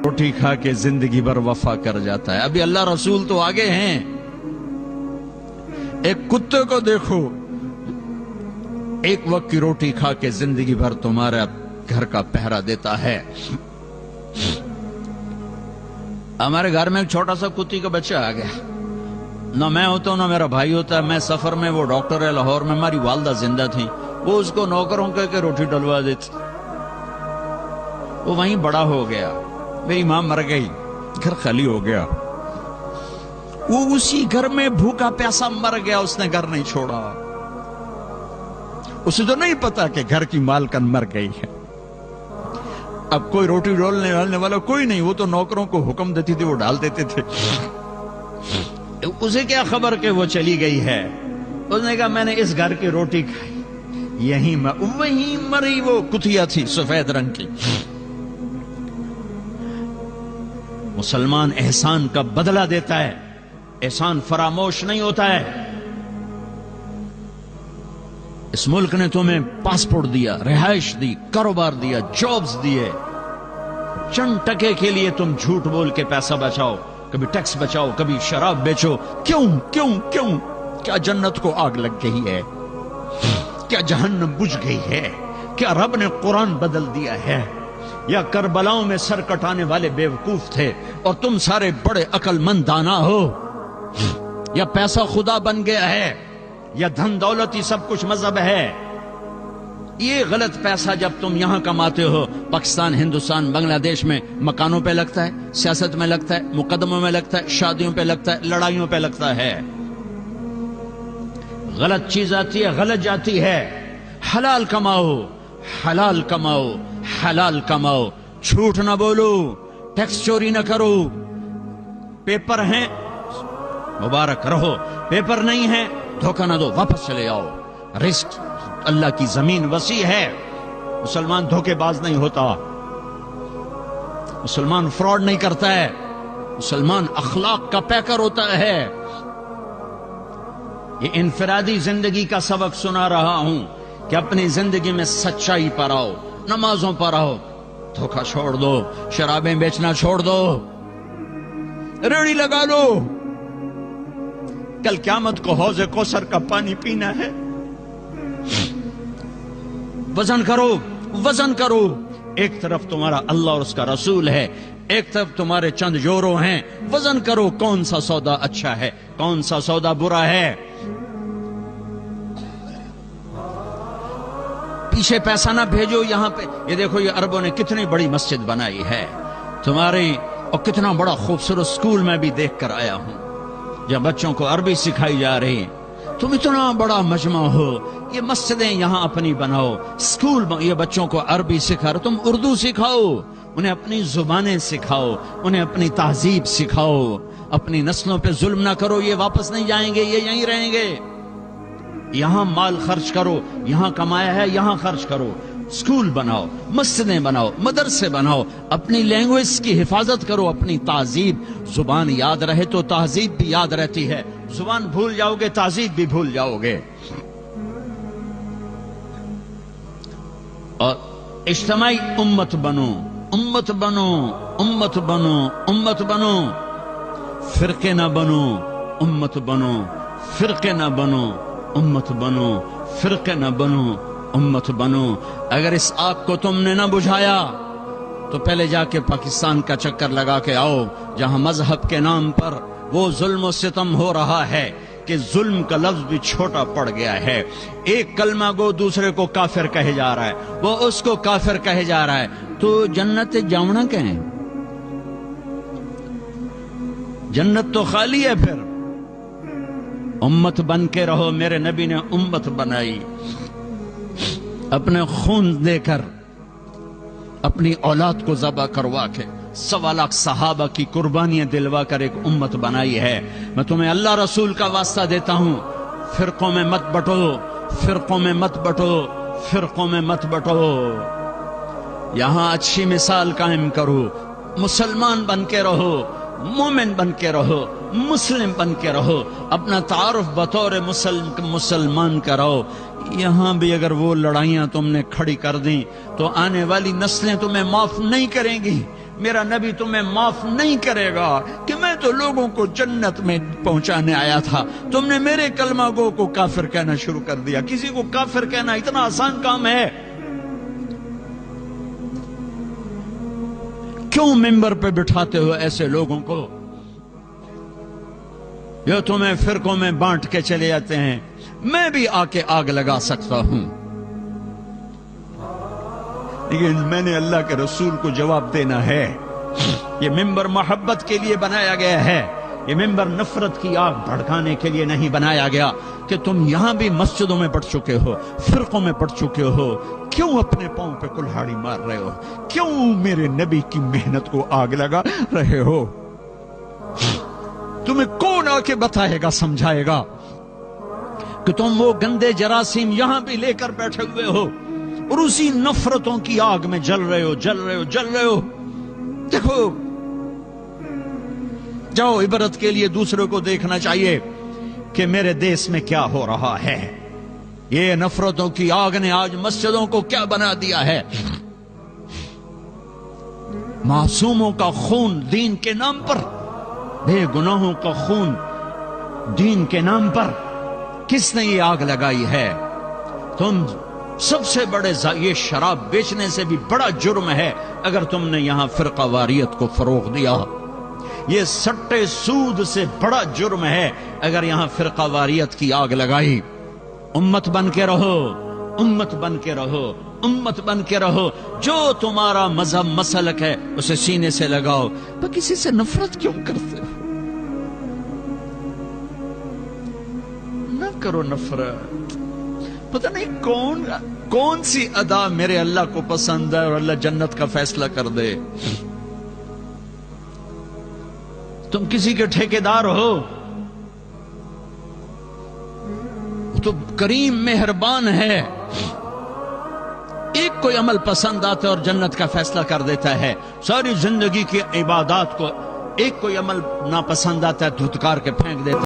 روٹی کھا کے زندگی بھر وفا کر جاتا ہے. ابھی اللہ رسول تو آگے ہیں. ایک کتے کو دیکھو، ایک وقت کی روٹی کھا کے زندگی بھر تمہارا گھر کا پہرا دیتا ہے. ہمارے گھر میں ایک چھوٹا سا کتی کا بچہ آ گیا. نہ میں ہوتا ہوں نہ میرا بھائی ہوتا ہے. میں سفر میں، وہ ڈاکٹر ہے لاہور میں، ہماری والدہ زندہ تھیں، وہ اس کو نوکروں کہہ کے روٹی ڈلوا دیتی. وہ وہیں بڑا ہو گیا. میری ماں مر گئی، گھر خالی ہو گیا. وہ اسی گھر میں بھوکا پیاسا مر گیا. اس نے گھر نہیں چھوڑا. اسے تو نہیں پتا کہ گھر کی مالکن مر گئی ہے. اب کوئی روٹی ڈالنے والا کوئی نہیں. وہ تو نوکروں کو حکم دیتی تھی، وہ ڈال دیتے تھے. اسے کیا خبر کہ وہ چلی گئی ہے. اس نے کہا میں نے اس گھر کی روٹی کھائی، وہیں مری. وہ کتیا تھی سفید رنگ کی. مسلمان احسان کا بدلہ دیتا ہے، احسان فراموش نہیں ہوتا ہے. اس ملک نے تمہیں پاسپورٹ دیا، رہائش دی، کاروبار دیا، جابز دیے. چند ٹکے کے لیے تم جھوٹ بول کے پیسہ بچاؤ، کبھی ٹیکس بچاؤ، کبھی شراب بیچو. کیوں کیوں کیوں؟ کیا جنت کو آگ لگ گئی ہے؟ کیا جہنم بجھ گئی ہے؟ کیا رب نے قرآن بدل دیا ہے؟ یا کربلاؤں میں سر کٹانے والے بیوقوف تھے اور تم سارے بڑے عقل مند دانا ہو؟ یا پیسہ خدا بن گیا ہے؟ یا دھن دولت ہی سب کچھ مذہب ہے؟ یہ غلط پیسہ جب تم یہاں کماتے ہو، پاکستان، ہندوستان، بنگلہ دیش میں مکانوں پہ لگتا ہے، سیاست میں لگتا ہے، مقدموں میں لگتا ہے، شادیوں پہ لگتا ہے، لڑائیوں پہ لگتا ہے. غلط چیز آتی ہے، غلط جاتی ہے. حلال کماؤ، حلال کماؤ، حلال کماؤ. جھوٹ نہ بولو، ٹیکس چوری نہ کرو. پیپر ہیں مبارک رہو، پیپر نہیں ہے دھوکہ نہ دو، واپس چلے آؤ. رزق اللہ کی زمین وسیع ہے. مسلمان دھوکے باز نہیں ہوتا، مسلمان فراڈ نہیں کرتا ہے، مسلمان اخلاق کا پیکر ہوتا ہے. یہ انفرادی زندگی کا سبق سنا رہا ہوں کہ اپنی زندگی میں سچائی پر آؤ، نمازوں پر آؤ. دھوکہ چھوڑ دو، شرابیں بیچنا چھوڑ دو، ریڑھی لگا لو. کل قیامت کو حوض کوثر کا پانی پینا ہے. وزن کرو، وزن کرو. ایک طرف تمہارا اللہ اور اس کا رسول ہے، ایک طرف تمہارے چند یورو ہیں. وزن کرو کون سا سودا اچھا ہے، کون سا سودا برا ہے. پیچھے پیسہ نہ بھیجو. یہاں پہ یہ دیکھو، یہ عربوں نے کتنی بڑی مسجد بنائی ہے تمہاری، اور کتنا بڑا خوبصورت سکول میں بھی دیکھ کر آیا ہوں جب بچوں کو عربی سکھائی جا رہی. تم اتنا بڑا مجمع ہو، یہ مسجدیں یہاں اپنی بناؤ، سکول یہ بچوں کو عربی سکھا رہے. تم اردو سکھاؤ، انہیں اپنی زبانیں سکھاؤ، انہیں اپنی تہذیب سکھاؤ. اپنی نسلوں پہ ظلم نہ کرو، یہ واپس نہیں جائیں گے، یہ یہیں رہیں گے. یہاں مال خرچ کرو، یہاں کمایا ہے یہاں خرچ کرو. سکول بناؤ، مسجدیں بناؤ، مدرسے بناؤ. اپنی لینگویج کی حفاظت کرو، اپنی تہذیب. زبان یاد رہے تو تہذیب بھی یاد رہتی ہے. زبان بھول جاؤ گے تہذیب بھی بھول جاؤ گے. اور اجتماعی امت بنو، امت بنو، امت بنو، امت بنو. فرقے نہ بنو، امت بنو. فرقے نہ بنو، امت بنو. فرقے نہ بنو، امت بنو. اگر اس آگ کو تم نے نہ بجھایا تو پہلے جا کے پاکستان کا چکر لگا کے آؤ، جہاں مذہب کے نام پر وہ ظلم و ستم ہو رہا ہے کہ ظلم کا لفظ بھی چھوٹا پڑ گیا ہے. ایک کلمہ گو دوسرے کو کافر کہے جا رہا ہے، وہ اس کو کافر کہے جا رہا ہے. تو جنت جاؤنا کہیں؟ جنت تو خالی ہے. پھر امت بن کے رہو. میرے نبی نے امت بنائی اپنے خون دے کر، اپنی اولاد کو ذبح کروا کے، 1.25 لاکھ صحابہ کی قربانیاں دلوا کر ایک امت بنائی ہے. میں تمہیں اللہ رسول کا واسطہ دیتا ہوں، فرقوں میں مت بٹو، فرقوں میں مت بٹو، فرقوں میں مت بٹو. یہاں اچھی مثال قائم کرو. مسلمان بن کے رہو، مومن بن کے رہو، مسلم بن کے رہو. اپنا تعارف بطور مسلمان کراؤ. یہاں بھی اگر وہ لڑائیاں تم نے کھڑی کر دیں تو آنے والی نسلیں تمہیں معاف نہیں کریں گی. میرا نبی تمہیں معاف نہیں کرے گا کہ میں تو لوگوں کو جنت میں پہنچانے آیا تھا، تم نے میرے کلمہ گو کو کافر کہنا شروع کر دیا۔ کسی کو کافر کہنا اتنا آسان کام ہے؟ کیوں ممبر پہ بٹھاتے ہو ایسے لوگوں کو جو تمہیں فرقوں میں بانٹ کے چلے جاتے ہیں؟ میں بھی آ کے آگ لگا سکتا ہوں، لیکن میں نے اللہ کے رسول کو جواب دینا ہے۔ یہ ممبر محبت کے لیے بنایا گیا ہے، یہ ممبر نفرت کی آگ بھڑکانے کے لیے نہیں بنایا گیا کہ تم یہاں بھی مسجدوں میں بٹ چکے ہو، فرقوں میں پڑ چکے ہو، کیوں اپنے پاؤں پہ کلہاڑی مار رہے ہو؟ کیوں میرے نبی کی محنت کو آگ لگا رہے ہو؟ تمہیں کون آ کے بتائے گا، سمجھائے گا کہ تم وہ گندے جراثیم یہاں بھی لے کر بیٹھے ہوئے ہو اور اسی نفرتوں کی آگ میں جل رہے ہو، جل رہے ہو، جل رہے ہو؟ دیکھو، جاؤ، عبرت کے لیے دوسروں کو دیکھنا چاہیے کہ میرے دیس میں کیا ہو رہا ہے۔ یہ نفرتوں کی آگ نے آج مسجدوں کو کیا بنا دیا ہے؟ معصوموں کا خون دین کے نام پر، بے گناہوں کا خون دین کے نام پر کس نے یہ آگ لگائی ہے؟ تم سب سے بڑے یہ شراب بیچنے سے بھی بڑا جرم ہے اگر تم نے یہاں فرقہ واریت کو فروغ دیا۔ یہ سٹے سود سے بڑا جرم ہے اگر یہاں فرقہ واریت کی آگ لگائی۔ امت بن کے رہو، امت بن کے رہو، امت بن کے رہو۔ جو تمہارا مذہب مسلک ہے اسے سینے سے لگاؤ، تو کسی سے نفرت کیوں کرتے ہو؟ نہ کرو نفرت۔ پتہ نہیں کون سی ادا میرے اللہ کو پسند ہے اور اللہ جنت کا فیصلہ کر دے۔ تم کسی کے ٹھیکیدار ہو تو کریم مہربان ہے، ایک کوئی عمل پسند آتا ہے اور جنت کا فیصلہ کر دیتا ہے۔ ساری زندگی کی عبادات کو ایک کوئی عمل ناپسند آتا ہے، دھتکار کے پھینک دیتا ہے۔